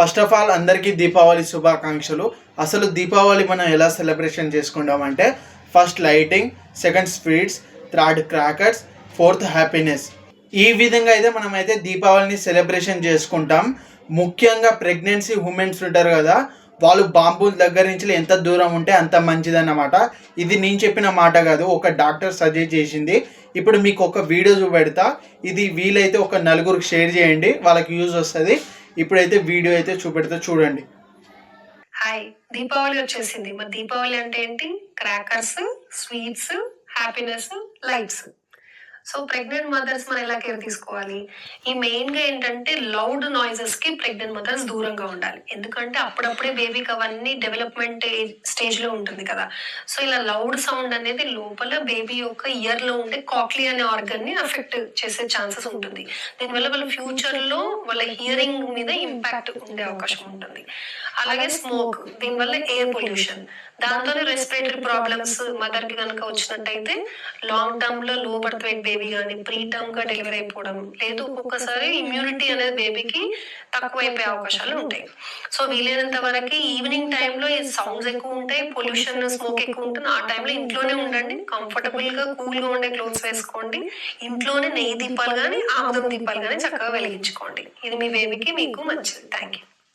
First of all అందరికీ దీపావళి శుభాకాంక్షలు. అసలు దీపావళి మనం ఎలా సెలబ్రేషన్ చేసుకుంటామంటే first lighting, second sweets, third crackers, fourth happiness. ఈ విధంగా అయితే మనమైతే దీపావళిని సెలబ్రేషన్ చేసుకుంటాం. ముఖ్యంగా ప్రెగ్నెన్సీ ఉమెన్స్ ఉంటారు కదా, వాళ్ళు బాంబుల దగ్గర నుంచి ఎంత దూరం ఉంటే అంత మంచిదన్నమాట. ఇది నేను చెప్పిన మాట కాదు, ఒక డాక్టర్ సజెస్ట్ చేసింది. ఇప్పుడు మీకు ఒక వీడియో చూపెడతా, ఇది వీలైతే ఒక నలుగురికి షేర్ చేయండి, వాళ్ళకి యూజ్ వస్తుంది. ఇప్పుడైతే వీడియో అయితే చూపెడతా, చూడండి. హాయ్, దీపావళి వచ్చేసింది. మరి దీపావళి అంటే ఏంటి? Crackers, sweets, happiness, lights. So pregnant mothers మనం ఎలా కేర్ తీసుకోవాలి? ఈ మెయిన్ గా ఏంటంటే లౌడ్ నాయిసెస్ కి ప్రెగ్నెంట్ మదర్స్ దూరంగా ఉండాలి. ఎందుకంటే అప్పుడప్పుడే బేబీకి అవన్నీ డెవలప్మెంట్ స్టేజ్ లో ఉంటుంది కదా. సో ఇలా లౌడ్ సౌండ్ అనేది లోపల బేబీ యొక్క ఇయర్ లో ఉండే కాక్లీ అనే ఆర్గన్ ని అఫెక్ట్ చేసే ఛాన్సెస్ ఉంటుంది. దీనివల్ల వాళ్ళ ఫ్యూచర్ లో వాళ్ళ హియరింగ్ మీద ఇంపాక్ట్ ఉండే అవకాశం ఉంటుంది. అలాగే స్మోక్, దీనివల్ల ఎయిర్ పొల్యూషన్, దాంతోనే రెస్పిరేటరీ ప్రాబ్లమ్స్ మదర్ కి కనుక వచ్చినట్టయితే లాంగ్ టర్మ్ లో లో బర్త్ వెయిట్ బేబీ కానీ ప్రీ టర్మ్ గా డెలివరీ అయిపోవడం, లేదు ఒక్కొక్కసారి ఇమ్యూనిటీ అనేది బేబీకి తక్కువైపోయే అవకాశాలు ఉంటాయి. సో వీలైనంత వరకు ఈవినింగ్ టైంలో ఈ సౌండ్స్ ఎక్కువ ఉంటాయి, పొల్యూషన్, స్మోక్ ఎక్కువ ఉంటుంది. ఆ టైంలో ఇంట్లోనే ఉండండి, కంఫర్టబుల్ గా కూల్ గా ఉండే క్లోత్స్ వేసుకోండి. ఇంట్లోనే నెయ్యి దీపాలు కానీ ఆముదం దీపాలు కానీ చక్కగా వెలిగించుకోండి. ఇది మీ బేబీకి మీకు మంచిది. Thank you.